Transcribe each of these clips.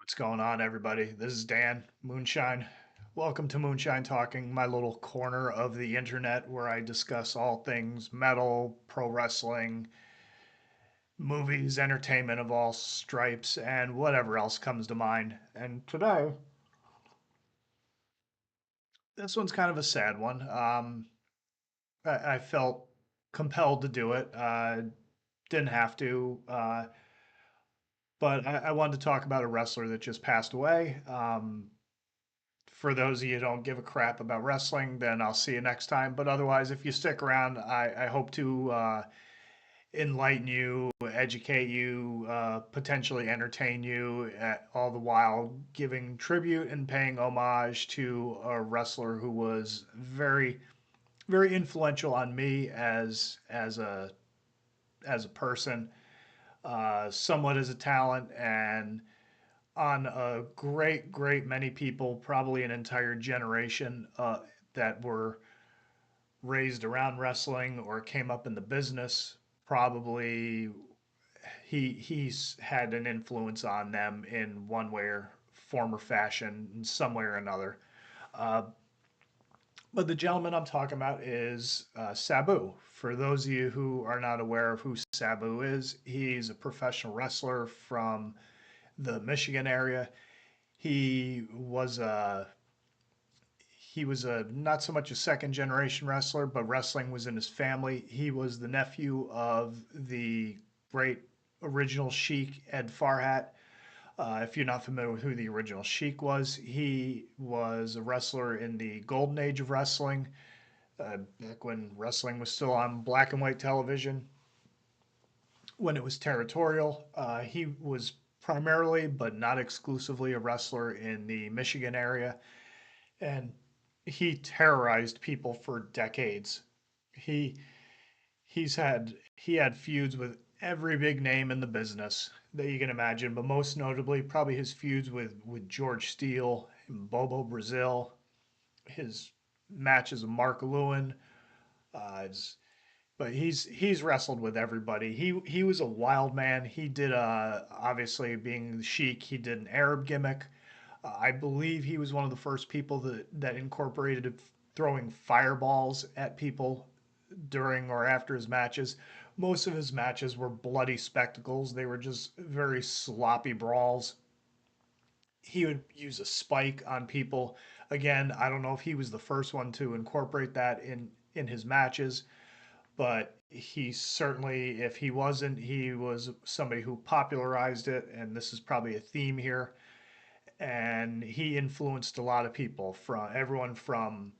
What's going on, everybody? This is Dan Moonshine. Welcome to Moonshine Talking, my little corner of the internet where I discuss all things metal, pro wrestling, movies, entertainment of all stripes, and whatever else comes to mind. And today, this one's kind of a sad one. I felt compelled to do it. Didn't have to, but I wanted to talk about a wrestler that just passed away. For those of you who don't give a crap about wrestling, then I'll see you next time. But otherwise, if you stick around, I hope to enlighten you, educate you, potentially entertain you, all the while giving tribute and paying homage to a wrestler who was very, very influential on me as a person, somewhat as a talent, and on a great, great many people, probably an entire generation that were raised around wrestling or came up in the business. Probably he's had an influence on them in one way or form or fashion, in some way or another. Uh, but the gentleman I'm talking about is Sabu. For those of you who are not aware of who Sabu is, he's a professional wrestler from the Michigan area. He was a he was a not so much a second generation wrestler, but wrestling was in his family. He was the nephew of the great original Sheik Ed Farhat. If you're not familiar with who the original Sheik was, he was a wrestler in the golden age of wrestling, back when wrestling was still on black and white television, when it was territorial. He was primarily, but not exclusively, a wrestler in the Michigan area, and he terrorized people for decades. He he had feuds with every big name in the business that you can imagine, but most notably probably his feuds with George Steele and Bobo Brazil, his matches with Mark Lewin. But he's wrestled with everybody. He was a wild man. He did obviously being the Sheik, he did an Arab gimmick. I believe he was one of the first people that incorporated throwing fireballs at people during or after his matches. Most of his matches were bloody spectacles. They were just very sloppy brawls. He would use a spike on people. Again, I don't know if he was the first one to incorporate that in his matches, but he certainly, if he wasn't, he was somebody who popularized it, and this is probably a theme here. And he influenced a lot of people, from everyone from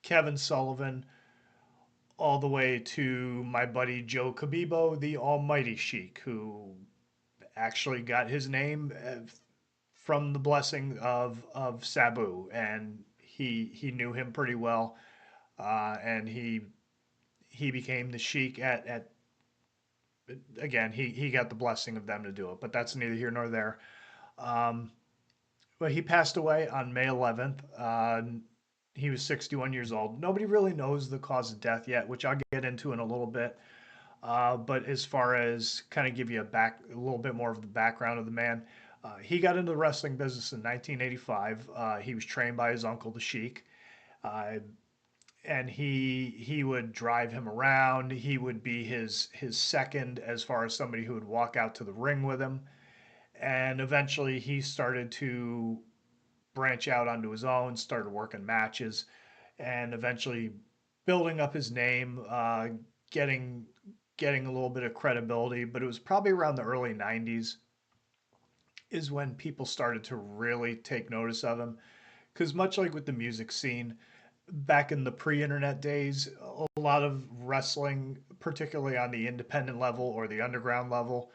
Kevin Sullivan all the way to my buddy Joe Kabibo, the Almighty Sheik, who actually got his name from the blessing of Sabu, and he knew him pretty well, and he became the Sheik at again he got the blessing of them to do it, but that's neither here nor there. Um, but he passed away on May 11th. He was 61 years old. Nobody really knows the cause of death yet, which I'll get into in a little bit. But as far as kind of give you a little bit more of the background of the man, he got into the wrestling business in 1985. He was trained by his uncle, the Sheik, uh, and he would drive him around. He would be his second as far as somebody who would walk out to the ring with him. And eventually, he started to branch out onto his own, started working matches, and eventually building up his name, getting getting a little bit of credibility. But it was probably around the early '90s is when people started to really take notice of him. Because much like with the music scene, back in the pre-internet days, a lot of wrestling, particularly on the independent level or the underground level,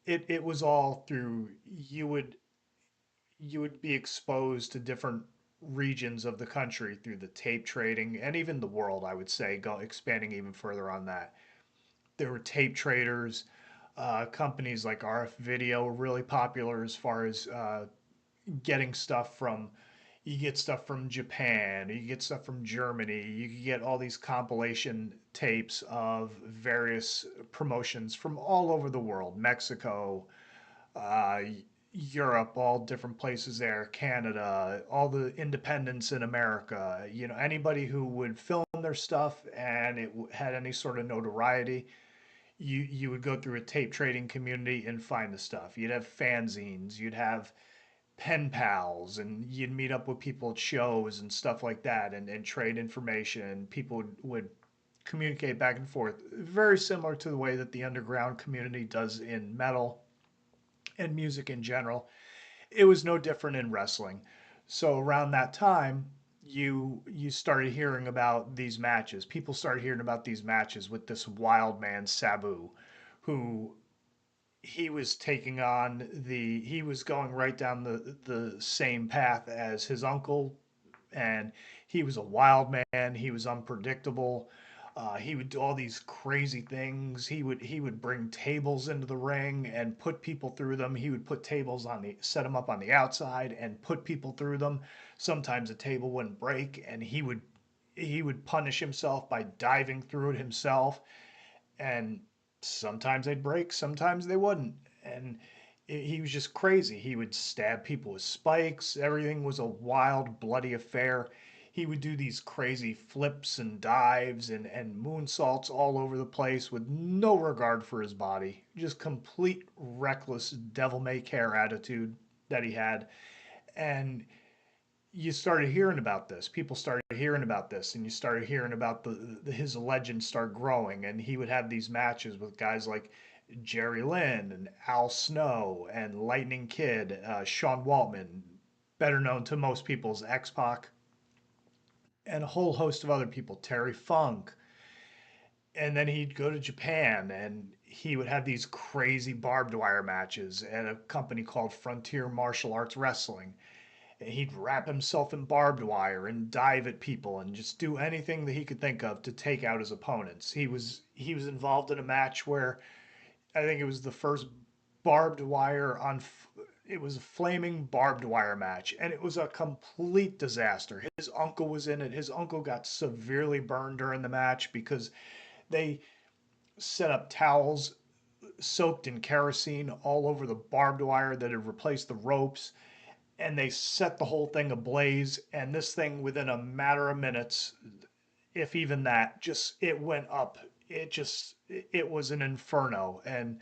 it was all through you would be exposed to different regions of the country through the tape trading and even the world, I would say, go expanding even further on that. There were tape traders, companies like RF Video were really popular as far as getting stuff from. You get stuff from Japan, you get stuff from Germany, you can get all these compilation tapes of various promotions from all over the world, Mexico, Europe, all different places there, Canada, all the independents in America, anybody who would film their stuff and it had any sort of notoriety, you would go through a tape trading community and find the stuff. You'd have fanzines, you'd have pen pals, and you'd meet up with people at shows and stuff like that and trade information. People would communicate back and forth, very similar to the way that the underground community does in metal and music in general. It was no different in wrestling. So around that time, you started hearing about these matches. People started hearing about these matches with this wild man Sabu, who he was taking on he was going right down the same path as his uncle, and he was a wild man. He was unpredictable. He would do all these crazy things. He would bring tables into the ring and put people through them. He would put tables set them up on the outside and put people through them. Sometimes a table wouldn't break, and he would punish himself by diving through it himself. And sometimes they'd break, sometimes they wouldn't. And he was just crazy. He would stab people with spikes. Everything was a wild, bloody affair. He would do these crazy flips and dives and moonsaults all over the place with no regard for his body. Just complete reckless devil may care attitude that he had. And you started hearing about this. People started hearing about this, and you started hearing about his legend start growing. And he would have these matches with guys like Jerry Lynn and Al Snow and Lightning Kid, Sean Waltman, better known to most people as X Pac, and a whole host of other people, Terry Funk. And then he'd go to Japan and he would have these crazy barbed wire matches at a company called Frontier Martial Arts Wrestling. He'd wrap himself in barbed wire and dive at people and just do anything that he could think of to take out his opponents. He was involved in a match where I think it was the first barbed wire on it was a flaming barbed wire match, and it was a complete disaster. His uncle was in it. His uncle got severely burned during the match because they set up towels soaked in kerosene all over the barbed wire that had replaced the ropes, and they set the whole thing ablaze. And this thing, within a matter of minutes, if even that, just it went up. It was an inferno, and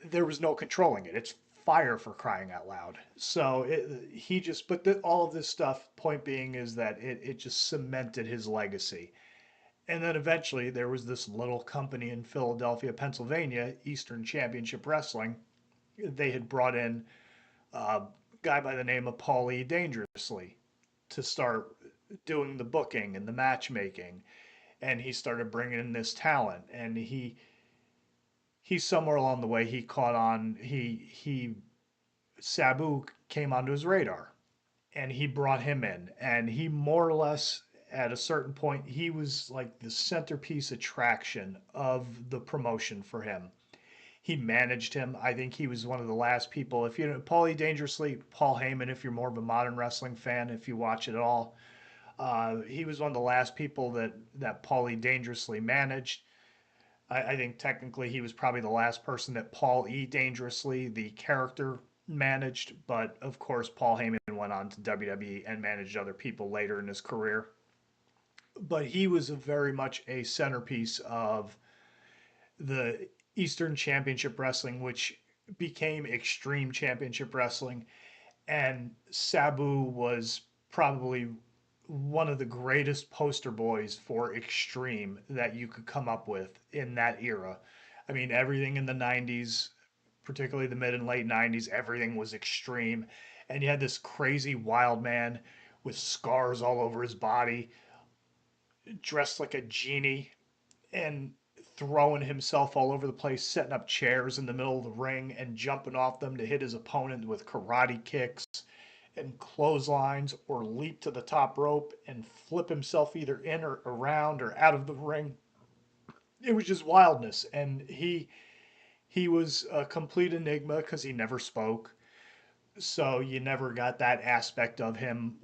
there was no controlling it. It's fire, for crying out loud. So he just, but all of this stuff, point being, is that it just cemented his legacy. And then eventually there was this little company in Philadelphia, Pennsylvania, Eastern Championship Wrestling. They had brought in a guy by the name of Paulie Dangerously to start doing the booking and the matchmaking. And he started bringing in this talent. And he somewhere along the way he caught on. He Sabu came onto his radar, and he brought him in, and he more or less, at a certain point, he was like the centerpiece attraction of the promotion for him. He managed him. I think he was one of the last people. If you know Paulie Dangerously, Paul Heyman, if you're more of a modern wrestling fan, if you watch it at all, he was one of the last people that Paulie Dangerously managed. I think technically he was probably the last person that Paul E. Dangerously, the character, managed. But of course, Paul Heyman went on to WWE and managed other people later in his career. But he was very much a centerpiece of the Eastern Championship Wrestling, which became Extreme Championship Wrestling. And Sabu was probably one of the greatest poster boys for extreme that you could come up with in that era. I mean, everything in the 90s, particularly the mid and late 90s, everything was extreme. And you had this crazy wild man with scars all over his body, dressed like a genie, and throwing himself all over the place, setting up chairs in the middle of the ring and jumping off them to hit his opponent with karate kicks and clotheslines, or leap to the top rope and flip himself either in or around or out of the ring. It was just wildness, and he was a complete enigma because he never spoke. So you never got that aspect of him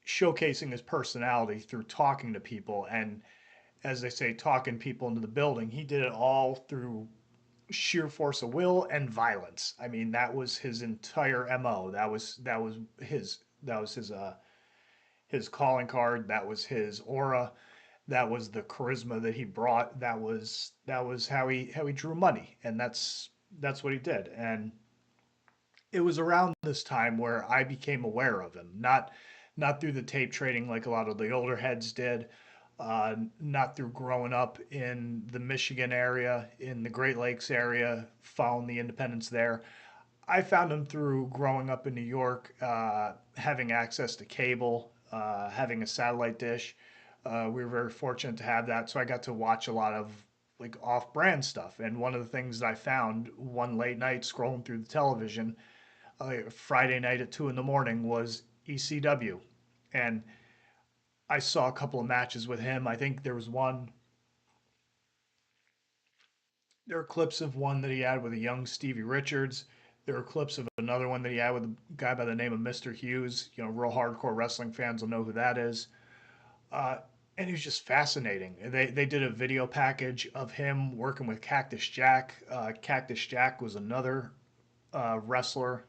showcasing his personality through talking to people, and, as they say, talking people into the building. He did it all through sheer force of will and violence. I mean, that was his entire MO. His calling card. That was his aura. That was the charisma that he brought. That was how he drew money, and that's what he did. And it was around this time where I became aware of him, not through the tape trading like a lot of the older heads did, not through growing up in the Michigan area, in the Great Lakes area, following the independents there. I found him through growing up in New York, having access to cable, having a satellite dish. We were very fortunate to have that, so I got to watch a lot of like off-brand stuff. And one of the things that I found one late night scrolling through the television, Friday night at 2 in the morning, was ECW, and I saw a couple of matches with him. I think there were clips of one that he had with a young Stevie Richards. There were clips of another one that he had with a guy by the name of Mr. Hughes. Real hardcore wrestling fans will know who that is. Uh, and he was just fascinating. They did a video package of him working with Cactus Jack. Cactus Jack was another wrestler,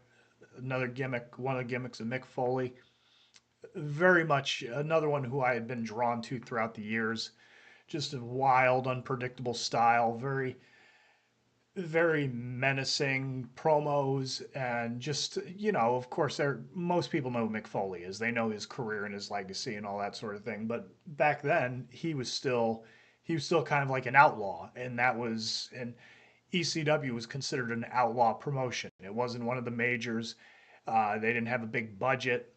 another gimmick, one of the gimmicks of Mick Foley. Very much another one who I had been drawn to throughout the years. Just a wild, unpredictable style, very menacing promos, and just of course, most people know who Mick Foley is. They know his career and his legacy and all that sort of thing. But back then, he was still kind of like an outlaw, and ECW was considered an outlaw promotion. It wasn't one of the majors. They didn't have a big budget.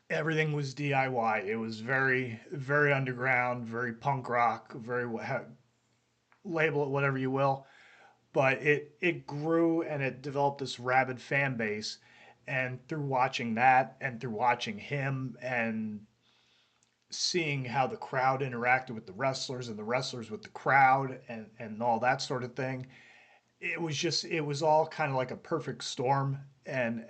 Everything was DIY. It was very, very underground, very punk rock, label it whatever you will, but it grew and it developed this rabid fan base. And through watching that, and through watching him, and seeing how the crowd interacted with the wrestlers and the wrestlers with the crowd, and all that sort of thing, it was all kind of like a perfect storm. And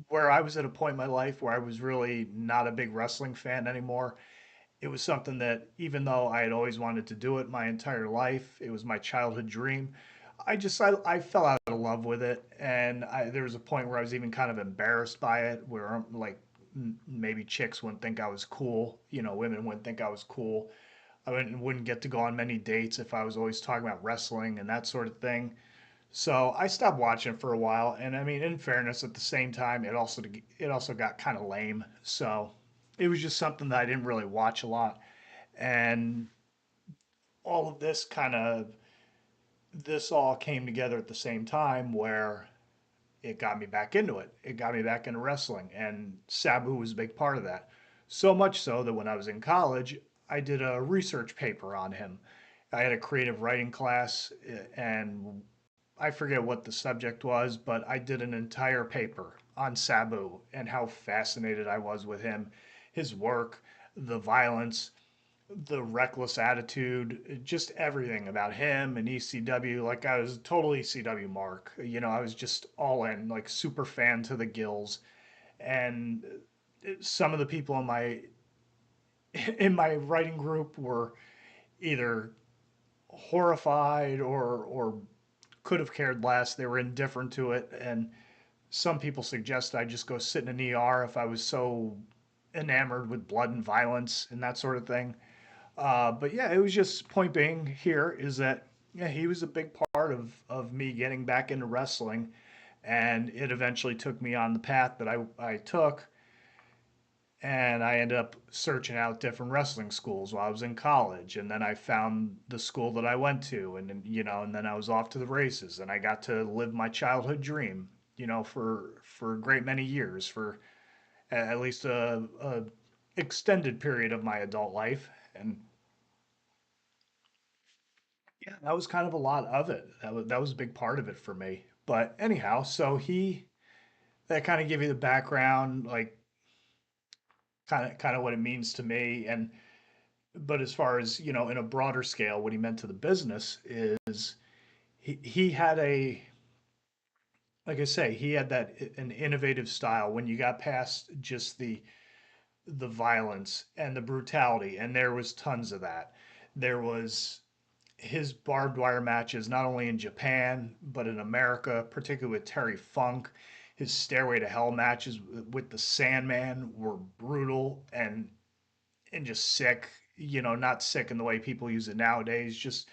where I was at a point in my life where I was really not a big wrestling fan anymore, it was something that, even though I had always wanted to do it my entire life, it was my childhood dream. I fell out of love with it, and there was a point where I was even kind of embarrassed by it, where like maybe chicks wouldn't think I was cool, women wouldn't think I was cool. I wouldn't get to go on many dates if I was always talking about wrestling and that sort of thing. So I stopped watching for a while, and I mean, in fairness, at the same time, it also got kind of lame. So it was just something that I didn't really watch a lot, and all of this all came together at the same time where it got me back into it. It got me back into wrestling, and Sabu was a big part of that. So much so that when I was in college, I did a research paper on him. I had a creative writing class, and I forget what the subject was, but I did an entire paper on Sabu and how fascinated I was with him, his work, the violence, the reckless attitude, just everything about him and ECW. Like, I was total ECW mark. I was just all in, like super fan to the gills. And some of the people in my writing group were either horrified or could have cared less. They were indifferent to it, and some people suggest I just go sit in an ER if I was so enamored with blood and violence and that sort of thing. But yeah, it was just, point being here is that, yeah, he was a big part of me getting back into wrestling, and it eventually took me on the path that I took, and I ended up searching out different wrestling schools while I was in college, and then I found the school that I went to, and then, and then I was off to the races, and I got to live my childhood dream, for a great many years, for at least a extended period of my adult life. And yeah, that was kind of a lot of it. That was a big part of it for me. But anyhow, so that kind of give you the background, like kind of what it means to me. And but as far as, in a broader scale, what he meant to the business is he had like I say, he had an innovative style when you got past just the violence and the brutality, and there was tons of that. There was his barbed wire matches, not only in Japan, but in America, particularly with Terry Funk. His Stairway to Hell matches with the Sandman were brutal and just sick. You know, not sick in the way people use it nowadays, just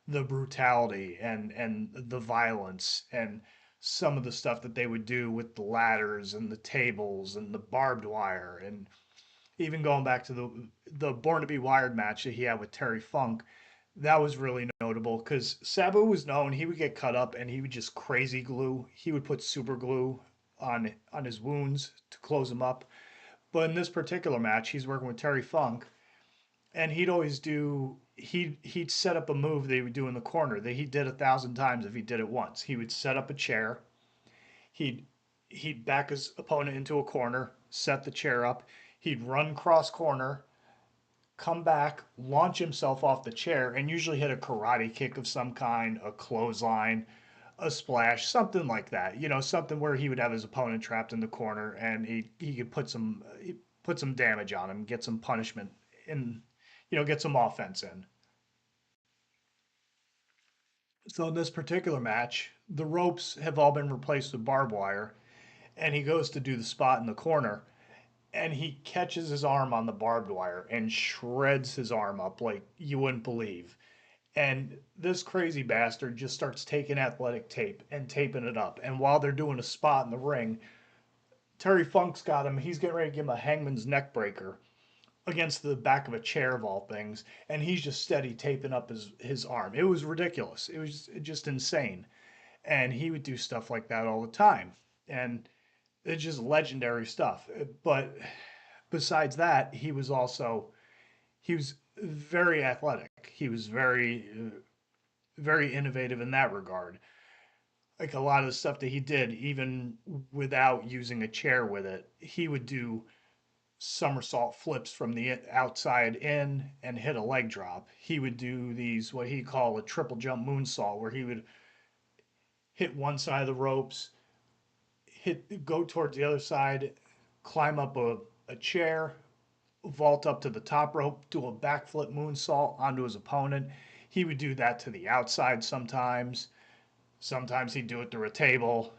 the brutality and the violence and some of the stuff that they would do with the ladders and the tables and the barbed wire and even going back to the Born to Be Wired match that he had with Terry Funk, that was really notable because Sabu was known he would get cut up and he would just crazy glue. He would put super glue on his wounds to close them up. But in this particular match, he's working with Terry Funk, and he'd set up a move that he would do in the corner that he did 1,000 times if he did it once. He would set up a chair. He'd he'd back his opponent into a corner, set the chair up. He'd run cross corner, come back, launch himself off the chair, and usually hit a karate kick of some kind, a clothesline, a splash, something like that. You know, something where he would have his opponent trapped in the corner, and he could put some damage on him, get some punishment in, you know, get some offense in. So in this particular match, the ropes have all been replaced with barbed wire, and he goes to do the spot in the corner, and he catches his arm on the barbed wire and shreds his arm up like you wouldn't believe. And this crazy bastard just starts taking athletic tape and taping it up. And while they're doing a spot in the ring, Terry Funk's got him. He's getting ready to give him a hangman's neck breaker against the back of a chair of all things. And he's just steady taping up his arm. It was ridiculous. It was just insane. And he would do stuff like that all the time. And it's just legendary stuff. But besides that, he was very athletic. He was very innovative in that regard. Like a lot of the stuff that he did, even without using a chair with it, he would do somersault flips from the outside in and hit a leg drop. He would do these what he called a triple jump moonsault, where he would hit one side of the ropes, go towards the other side, climb up a chair, vault up to the top rope, do a backflip moonsault onto his opponent. He would do that to the outside sometimes. Sometimes he'd do it through a table.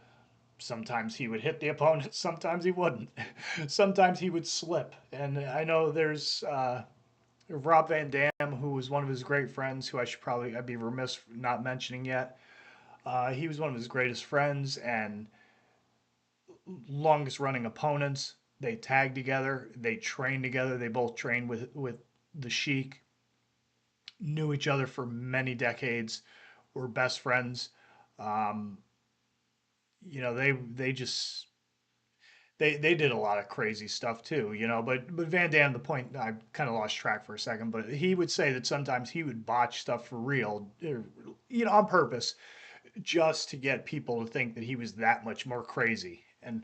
Sometimes he would hit the opponent. Sometimes he wouldn't. Sometimes he would slip. And I know there's Rob Van Dam, who was one of his great friends, who I'd be remiss not mentioning yet. He was one of his greatest friends and longest running opponents. They tagged together. They trained together. They both trained with the Sheik. Knew each other for many decades. Were best friends. Um, you know, they just they did a lot of crazy stuff too, you know. But Van Dam, the point I kind of lost track for a second, but he would say that sometimes he would botch stuff for real, you know, on purpose, just to get people to think that he was that much more crazy. And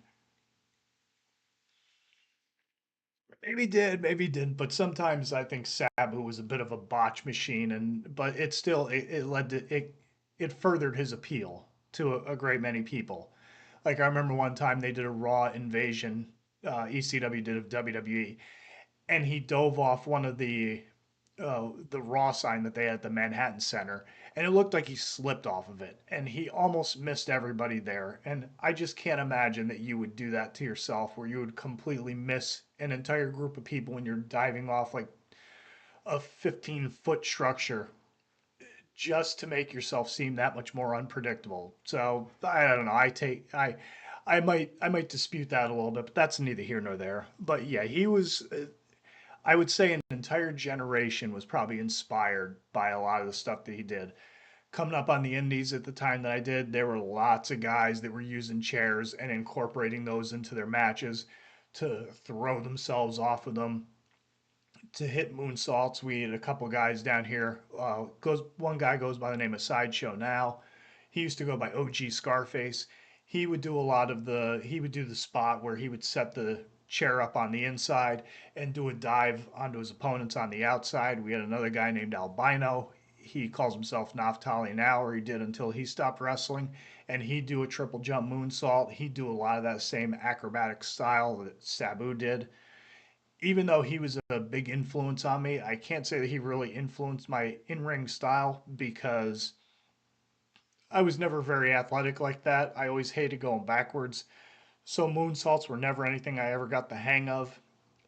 maybe he did, maybe he didn't. But sometimes I think Sabu was a bit of a botch machine, and but it still it led to it furthered his appeal to a great many people. Like I remember one time they did a Raw invasion, ECW did of WWE, and he dove off one of the Raw sign that they had at the Manhattan Center, and it looked like he slipped off of it, and he almost missed everybody there. And I just can't imagine that you would do that to yourself, where you would completely miss an entire group of people when you're diving off like a 15-foot structure just to make yourself seem that much more unpredictable. So I don't know. I might dispute that a little bit, but that's neither here nor there. But yeah, he was. I would say an entire generation was probably inspired by a lot of the stuff that he did. Coming up on the indies at the time that I did, there were lots of guys that were using chairs and incorporating those into their matches to throw themselves off of them, to hit moonsaults. We had a couple guys down here. Goes One guy goes by the name of Sideshow now. He used to go by OG Scarface. He would do a lot of the. He would do the spot where he would set the chair up on the inside and do a dive onto his opponents on the outside. We had another guy named Albino. He calls himself Naftali now, or he did until he stopped wrestling. And he'd do a triple jump moonsault. He'd do a lot of that same acrobatic style that Sabu did. even though he was a big influence on me, I can't say that he really influenced my in ring style because I was never very athletic like that. I always hated going backwards. So moonsaults were never anything I ever got the hang of.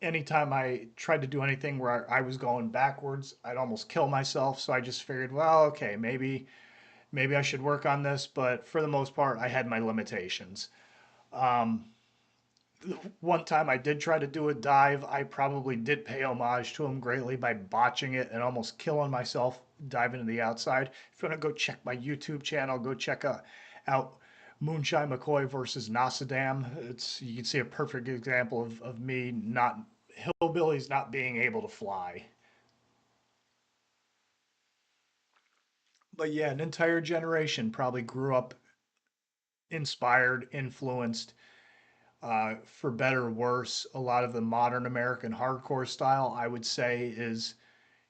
Anytime I tried to do anything where I was going backwards, I'd almost kill myself. So I just figured, well, okay, maybe I should work on this. But for the most part, I had my limitations. Um, One time I did try to do a dive. I probably did pay homage to him greatly by botching it and almost killing myself diving to the outside. If you want to go check my YouTube channel, go check out Moonshine McCoy versus Nasadam. It's you can see a perfect example of me not hillbillies not being able to fly. But yeah, an entire generation probably grew up inspired, influenced, for better or worse. A lot of the modern American hardcore style, I would say, is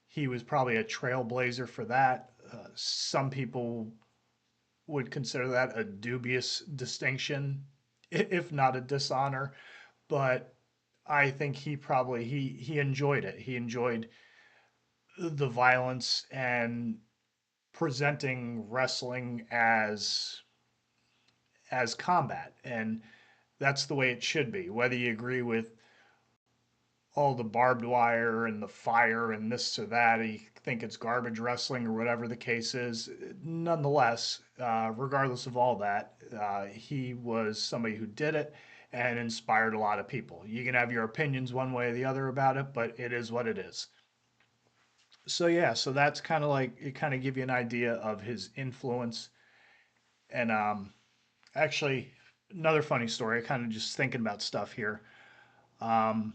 he was probably a trailblazer for that. Some people would consider that a dubious distinction, if not a dishonor. But I think he enjoyed it. He enjoyed the violence and presenting wrestling as combat, and that's the way it should be. Whether you agree with all the barbed wire and the fire and this or that, you think it's garbage wrestling or whatever the case is. Nonetheless, regardless of all that, he was somebody who did it and inspired a lot of people. You can have your opinions one way or the other about it, but it is what it is. So yeah, so that's kind of like it kind of give you an idea of his influence. And actually, another funny story. Kind of just thinking about stuff here. Um,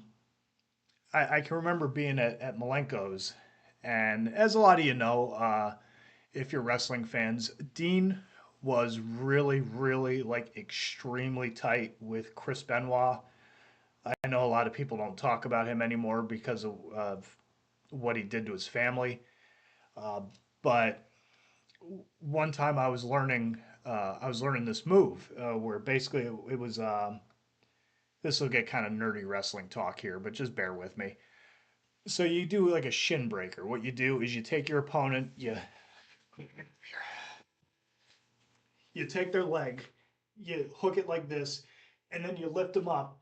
I can remember being at Malenko's, and as a lot of you know, if you're wrestling fans, Dean was really, really like extremely tight with Chris Benoit. I know a lot of people don't talk about him anymore because of what he did to his family. Uh, but one time I was learning this move where basically it was. This will get kind of nerdy wrestling talk here, but just bear with me. So you do like a shin breaker. What you do is you take your opponent, you take their leg, you hook it like this, and then you lift them up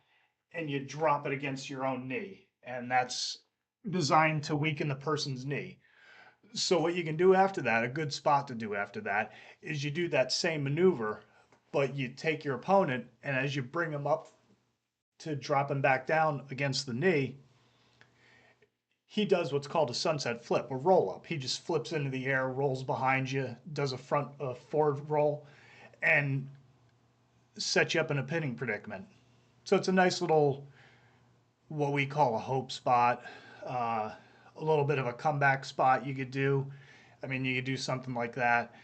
and you drop it against your own knee. And that's designed to weaken the person's knee. So what you can do after that, a good spot to do after that, is you do that same maneuver, but you take your opponent and as you bring him up to drop him back down against the knee, he does what's called a sunset flip, a roll up. He just flips into the air, rolls behind you, does a forward roll, and sets you up in a pinning predicament. So it's a nice little what we call a hope spot, a little bit of a comeback spot you could do. I mean, you could do something like that,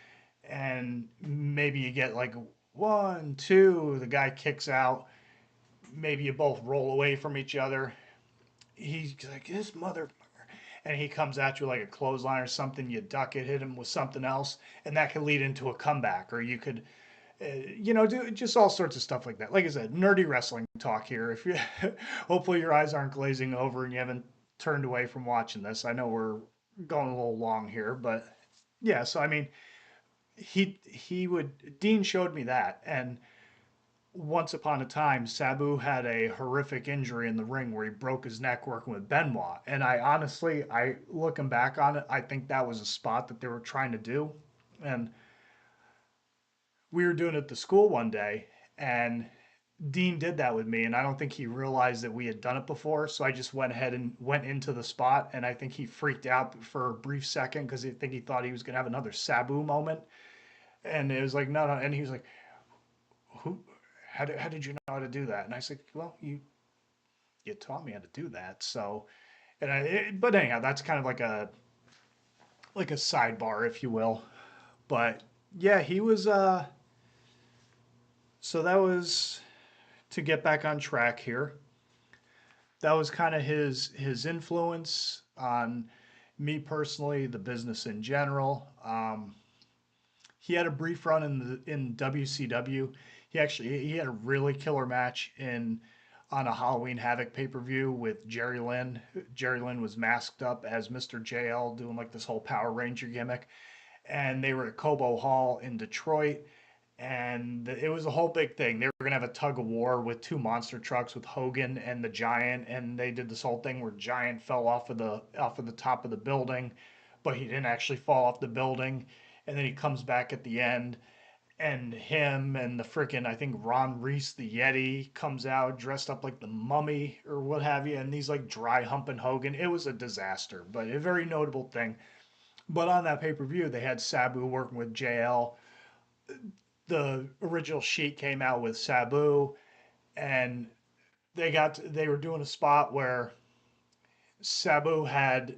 and maybe you get like one, two, the guy kicks out. Maybe you both roll away from each other. He's like, this mother, and he comes at you like a clothesline or something, you duck it, hit him with something else, and that could lead into a comeback. Or you could, do just all sorts of stuff like that. Like I said, nerdy wrestling talk here. If you, hopefully your eyes aren't glazing over and you haven't turned away from watching this. I know we're going a little long here, but yeah. So I mean, he would Dean showed me that, and once upon a time, Sabu had a horrific injury in the ring where he broke his neck working with Benoit. And I honestly, I looking back on it, I think that was a spot that they were trying to do. And we were doing it at the school one day, and Dean did that with me, and I don't think he realized that we had done it before. So I just went ahead and went into the spot, and I think he freaked out for a brief second because I think he thought he was going to have another Sabu moment. And it was like, no, no. And he was like, who? How did you know how to do that? And I said, well, you taught me how to do that. So, but anyhow, that's kind of like a sidebar, if you will. But yeah, he was. So that was to get back on track here. That was kind of his influence on me personally, the business in general. He had a brief run in WCW. He had a really killer match in on a Halloween Havoc pay per view with Jerry Lynn. Jerry Lynn was masked up as Mr. JL doing like this whole Power Ranger gimmick. And they were at Cobo Hall in Detroit. And it was a whole big thing. They were going to have a tug of war with two monster trucks with Hogan and the Giant. And they did this whole thing where Giant fell off of the top of the building, but he didn't actually fall off the building. And then he comes back at the end and him and the frickin' I think Ron Reese the Yeti comes out dressed up like the Mummy or what have you, and he's like dry humping Hogan. It was a disaster, but a very notable thing. But on that pay per view, they had Sabu working with JL. The original Sheik came out with Sabu, and they were doing a spot where Sabu had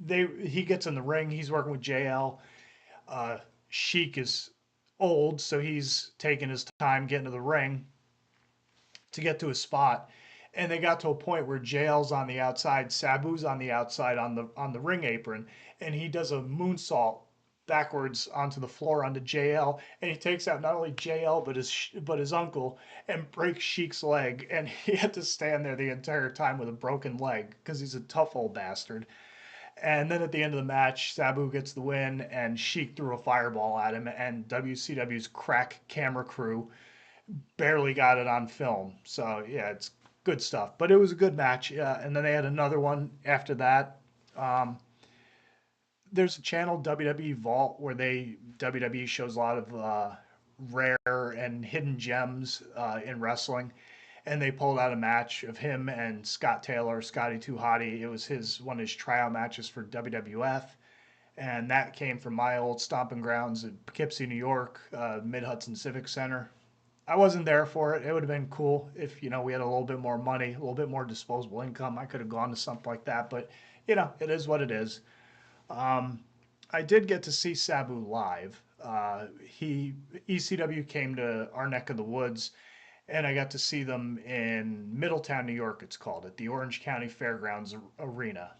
he gets in the ring. He's working with JL. Uh, Sheik is old, so he's taking his time getting to the ring to get to his spot. And they got to a point where JL's on the outside, Sabu's on the outside on the ring apron, and he does a moonsault backwards onto the floor onto JL, and he takes out not only JL but his uncle and breaks Sheik's leg, and he had to stand there the entire time with a broken leg because he's a tough old bastard. And then at the end of the match, Sabu gets the win, and Sheik threw a fireball at him, and WCW's crack camera crew barely got it on film. So yeah, it's good stuff. But it was a good match. And then they had another one after that. Um, there's a channel WWE Vault where WWE shows a lot of rare and hidden gems in wrestling. And they pulled out a match of him and Scott Taylor, Scotty Too Hottie. It was one of his tryout matches for WWF, and that came from my old stomping grounds in Poughkeepsie, New York, Mid Hudson Civic Center. I wasn't there for it. It would have been cool if we had a little bit more money, a little bit more disposable income. I could have gone to something like that, but it is what it is. Um, I did get to see Sabu live. He ECW came to our neck of the woods, and I got to see them in Middletown, New York. It's called at the Orange County Fairgrounds Arena,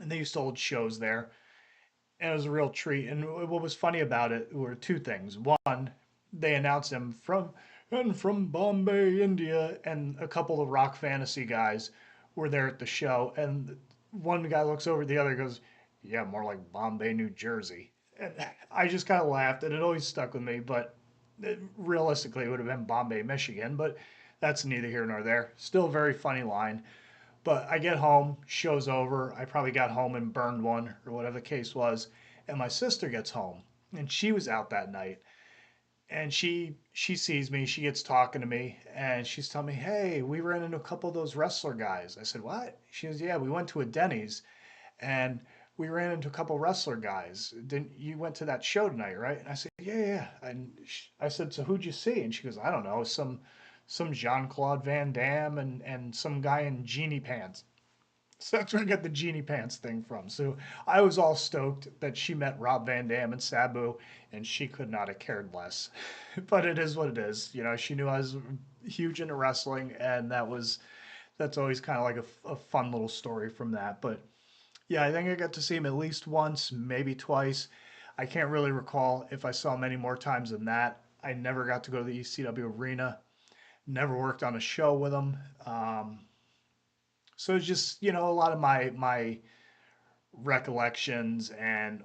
and they used to hold shows there, and it was a real treat. And what was funny about it were two things. One, they announced him from Bombay, India, and a couple of Rock Fantasy guys were there at the show. And one guy looks over at the other and goes, "Yeah, more like Bombay, New Jersey." And I just kind of laughed, and it always stuck with me. But realistically, it would have been Bombay, Michigan. But that's neither here nor there. Still a very funny line. But I get home, show's over. I probably got home and burned one or whatever the case was. And my sister gets home, and she was out that night. And she sees me, she gets talking to me, and she's telling me, "Hey, we ran into a couple of those wrestler guys." I said, "What?" She goes, "Yeah, we went to a Denny's, and we ran into a couple wrestler guys. Didn't you went to that show tonight, right?" And I said, "Yeah, yeah." And I said, "So who'd you see?" And she goes, "I don't know, some Jean Claude Van Damme and some guy in genie pants." So that's where I got the genie pants thing from. So I was all stoked that she met Rob Van Dam and Sabu, and she could not have cared less. But it is what it is. She knew I was huge into wrestling, and that's always kind of like a fun little story from that. But yeah, I think I got to see him at least once, maybe twice. I can't really recall if I saw him any more times than that. I never got to go to the ECW arena. Never worked on a show with him. So it's just a lot of my recollections and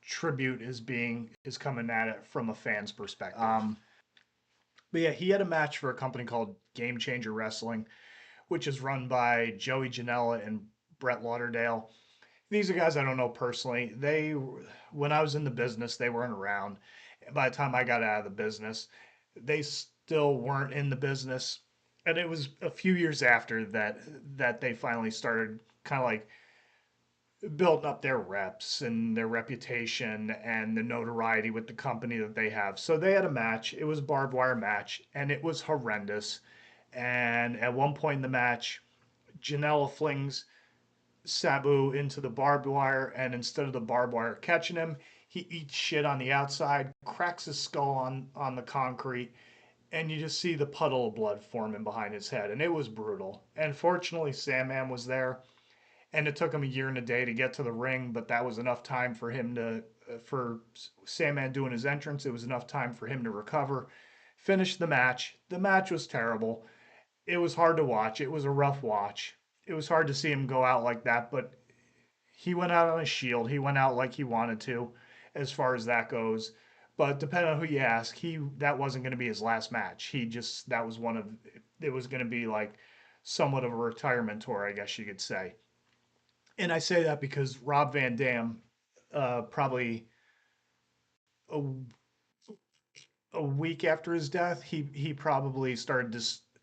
tribute is coming at it from a fan's perspective. But yeah, he had a match for a company called Game Changer Wrestling, which is run by Joey Janela and Brett Lauderdale. These are guys I don't know personally. When I was in the business, they weren't around. By the time I got out of the business, they still weren't in the business. And it was a few years after that they finally started kind of like building up their reps and their reputation and the notoriety with the company that they have. So they had a match. It was a barbed wire match, and it was horrendous. And at one point in the match, Janela flings Sabu into the barbed wire, and instead of the barbed wire catching him, he eats shit on the outside, cracks his skull on the concrete, and you just see the puddle of blood forming behind his head. And it was brutal. And fortunately, Sandman was there, and it took him a year and a day to get to the ring, but that was enough time for Sandman doing his entrance. It was enough time for him to recover, finish the match. The match was terrible, it was hard to watch. It was a rough watch. It was hard to see him go out like that, but he went out on a shield. He went out like he wanted to, as far as that goes. But depending on who you ask, he that wasn't going to be his last match. He just that was one of it was going to be like somewhat of a retirement tour, I guess you could say. And I say that because Rob Van Dam, probably a, a week after his death, he probably started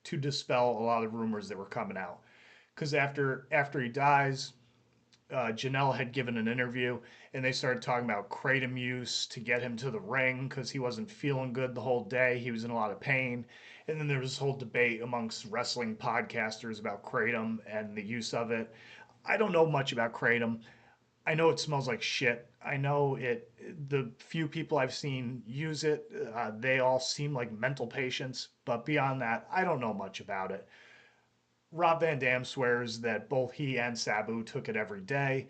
to dispel a lot of rumors that were coming out. Because after he dies, Janelle had given an interview and they started talking about kratom use to get him to the ring because he wasn't feeling good the whole day. He was in a lot of pain. And then there was this whole debate amongst wrestling podcasters about kratom and the use of it. I don't know much about kratom. I know it smells like shit. I know it. The few people I've seen use it, they all seem like mental patients. But beyond that, I don't know much about it. Rob Van Dam swears that both he and Sabu took it every day,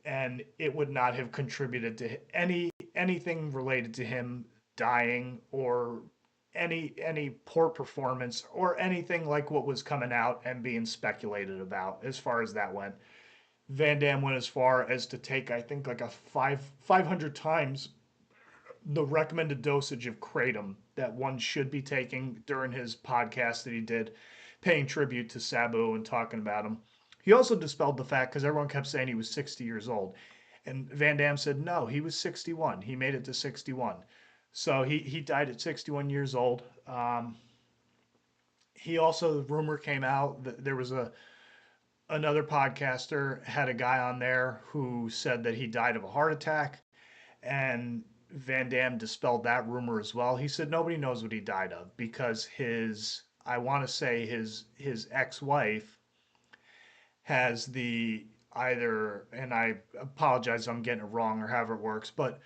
and it would not have contributed to anything related to him dying or any poor performance or anything like what was coming out and being speculated about as far as that went. Van Dam went as far as to take, I think, like a 500 times the recommended dosage of kratom that one should be taking during his podcast that he did, paying tribute to Sabu and talking about him. He also dispelled the fact because everyone kept saying he was 60 years old. And Van Dam said, no, he was 61. He made it to 61. So he died at 61 years old. He also, the rumor came out that there was another podcaster had a guy on there who said that he died of a heart attack. And Van Dam dispelled that rumor as well. He said nobody knows what he died of because I want to say his ex-wife has the either, and I apologize if I'm getting it wrong or however it works, but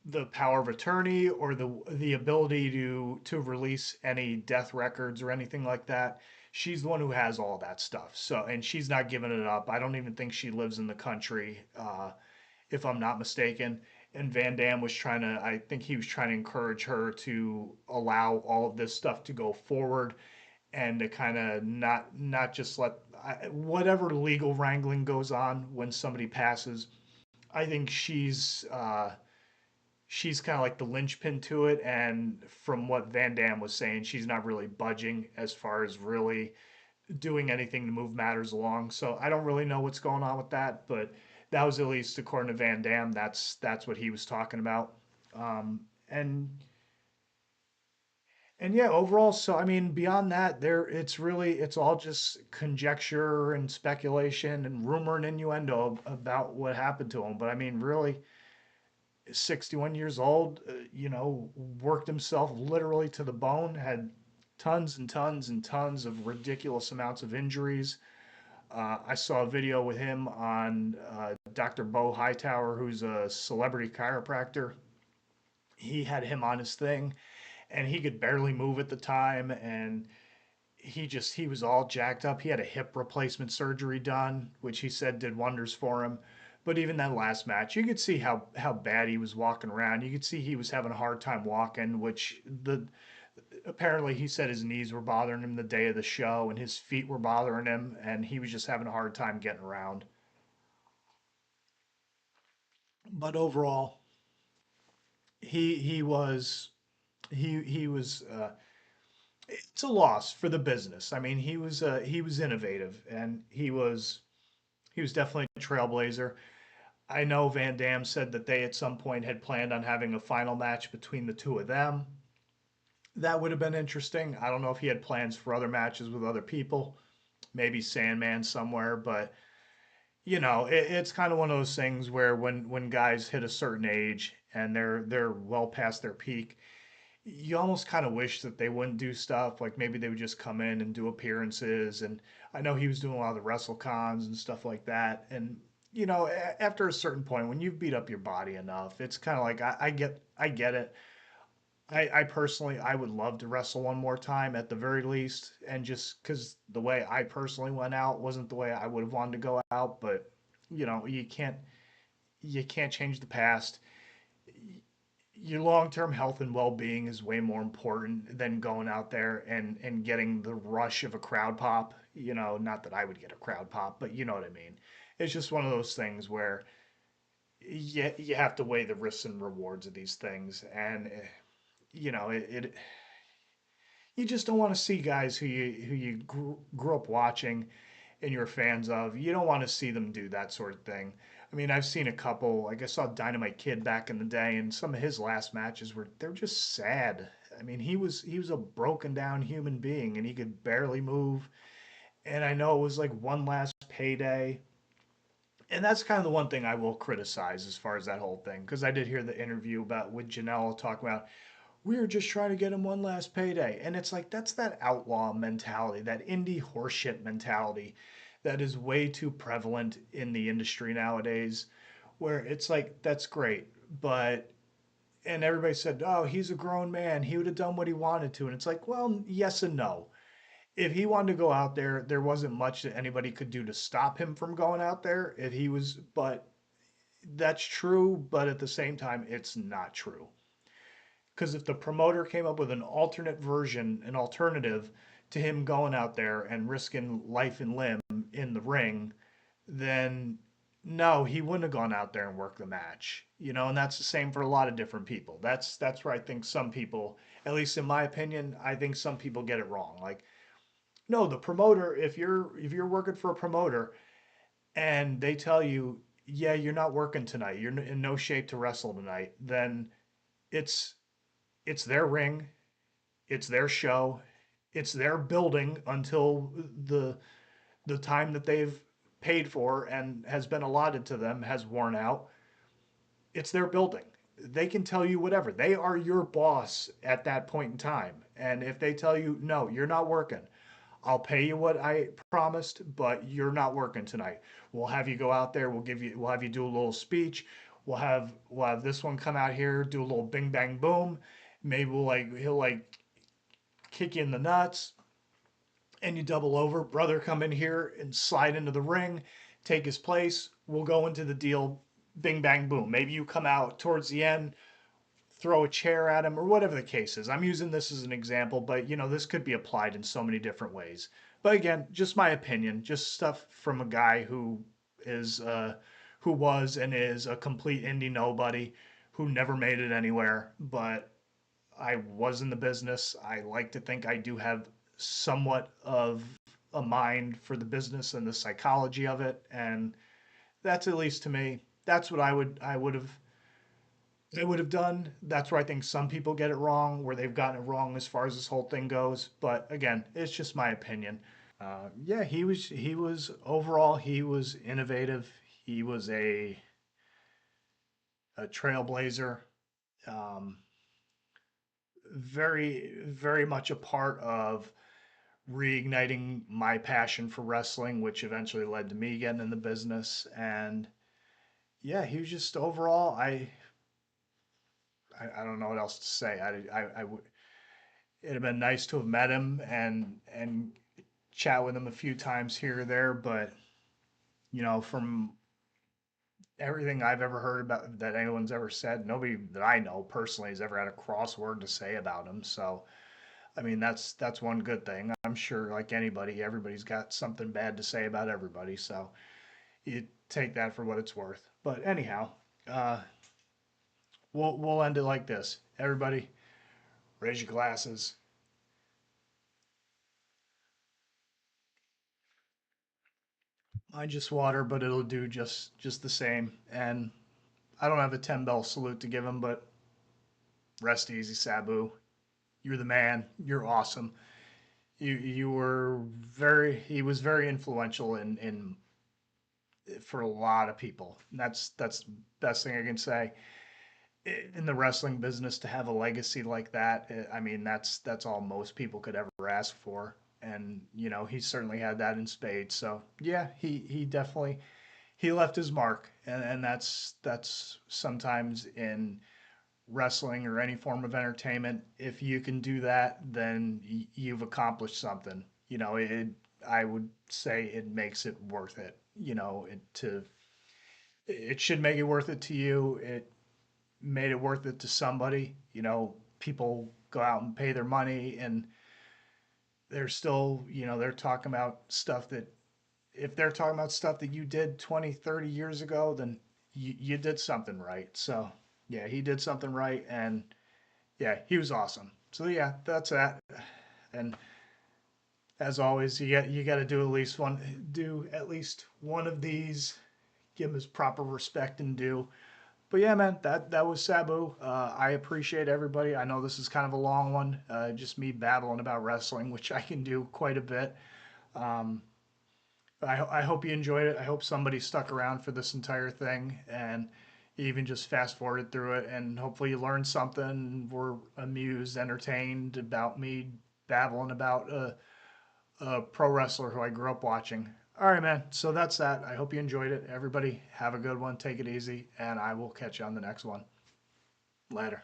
the power of attorney or the ability to release any death records or anything like that. She's the one who has all that stuff. So, and she's not giving it up. I don't even think she lives in the country. If I'm not mistaken. And Van Dam was trying to, I think he was trying to encourage her to allow all of this stuff to go forward and to kind of not just let whatever legal wrangling goes on when somebody passes. I think she's kind of like the linchpin to it. And from what Van Dam was saying, she's not really budging as far as really doing anything to move matters along. So I don't really know what's going on with that, but that was at least according to Van Dam. That's what he was talking about. Um, and and yeah, overall, so I mean, beyond that, it's all just conjecture and speculation and rumor and innuendo about what happened to him. But I mean, really, 61 years old, worked himself literally to the bone, had tons and tons and tons of ridiculous amounts of injuries. I saw a video with him on Dr. Bo Hightower, who's a celebrity chiropractor. He had him on his thing, and he could barely move at the time, and he was all jacked up. He had a hip replacement surgery done, which he said did wonders for him. But even that last match, you could see how bad he was walking around. You could see he was having a hard time walking, which the apparently he said his knees were bothering him the day of the show and his feet were bothering him and he was just having a hard time getting around. But overall, he was he was it's a loss for the business. I mean, he was innovative and he was definitely a trailblazer. I know Van Dam said that they at some point had planned on having a final match between the two of them. That would have been interesting. I don't know if he had plans for other matches with other people, maybe Sandman somewhere, but it's kind of one of those things where when guys hit a certain age and they're well past their peak, you almost kind of wish that they wouldn't do stuff like maybe they would just come in and do appearances. And I know he was doing a lot of the wrestle cons and stuff like that. And after a certain point, when you've beat up your body enough, it's kind of like I get it. I personally I would love to wrestle one more time at the very least, and just because the way I personally went out wasn't the way I would have wanted to go out, but you can't change the past. your long-term health and well-being is way more important than going out there and getting the rush of a crowd pop. You know, not that I would get a crowd pop, but you know what I mean. It's just one of those things where you have to weigh the risks and rewards of these things, and you know it you just don't want to see guys who you grew up watching and you're fans of. You don't want to see them do that sort of thing. I mean, I've seen a couple. Like I saw Dynamite Kid back in the day, and some of his last matches were they're just sad. I mean, he was a broken down human being, and he could barely move. And I know it was like one last payday, and that's kind of the one thing I will criticize as far as that whole thing, because I did hear the interview about with Janelle talking about we were just trying to get him one last payday. And it's like, that's that outlaw mentality, that indie horseshit mentality that is way too prevalent in the industry nowadays, where it's like, that's great. But, and everybody said, oh, he's a grown man. He would have done what he wanted to. And it's like, well, yes and no. If he wanted to go out there, there wasn't much that anybody could do to stop him from going out there. If he was, but that's true. But at the same time, it's not true. Because if the promoter came up with an alternate version, an alternative to him going out there and risking life and limb in the ring, then no, he wouldn't have gone out there and worked the match. You know, and that's the same for a lot of different people. That's where I think some people, at least in my opinion, I think some people get it wrong. Like, no, the promoter, if you're working for a promoter and they tell you, yeah, you're not working tonight, you're in no shape to wrestle tonight, then it's it's their ring, it's their show, it's their building until the time that they've paid for and has been allotted to them has worn out. It's their building. They can tell you whatever. They are your boss at that point in time. And if they tell you, no, you're not working, I'll pay you what I promised, but you're not working tonight. We'll have you go out there. We'll have you do a little speech. We'll have this one come out here, do a little bing bang boom. Maybe he'll like kick you in the nuts, and you double over. Brother, come in here and slide into the ring, take his place. We'll go into the deal. Bing, bang, boom. Maybe you come out towards the end, throw a chair at him, or whatever the case is. I'm using this as an example, but this could be applied in so many different ways. But again, just my opinion, just stuff from a guy is, who was and is a complete indie nobody, who never made it anywhere, but I was in the business. I like to think I do have somewhat of a mind for the business and the psychology of it, and that's at least to me. That's what I would have done. That's where I think some people get it wrong, where they've gotten it wrong as far as this whole thing goes. But again, it's just my opinion. Yeah, he was overall he was innovative. He was a trailblazer. Um, very much a part of reigniting my passion for wrestling, which eventually led to me getting in the business. And yeah, he was just overall, I don't know what else to say. I would, it'd have been nice to have met him and chat with him a few times here or there, but from everything I've ever heard about that anyone's ever said, nobody that I know personally has ever had a cross word to say about him. So I mean, that's one good thing. I'm sure, like anybody, everybody's got something bad to say about everybody. So you take that for what it's worth. But anyhow, uh, we'll end it like this. Everybody, raise your glasses. Mine just water, but it'll do just the same. And I don't have a 10 bell salute to give him, but rest easy, Sabu. You're the man. You're awesome. You were very. He was very influential in for a lot of people. That's the best thing I can say in the wrestling business, to have a legacy like that. I mean, that's all most people could ever ask for, and he certainly had that in spades. So yeah, he definitely he left his mark, and that's sometimes in wrestling or any form of entertainment. If you can do that, then you've accomplished something. I would say it makes it worth it. It should make it worth it to you. made it worth it to somebody. You know, people go out and pay their money, and they're still, you know, they're talking about stuff that, if they're talking about stuff that you did 20, 30 years ago, then you did something right. So, yeah, he did something right. And yeah, he was awesome. So, yeah, that's that. And as always, you got to do at least one of these, give him his proper respect and due. But yeah, man, that was Sabu. I appreciate everybody. I know this is kind of a long one, just me babbling about wrestling, which I can do quite a bit. Um, I hope you enjoyed it. I hope somebody stuck around for this entire thing and even just fast forwarded through it. And hopefully you learned something, were amused, entertained about me babbling about a pro wrestler who I grew up watching. All right, man. So that's that. I hope you enjoyed it. Everybody, have a good one. Take it easy. And I will catch you on the next one. Later.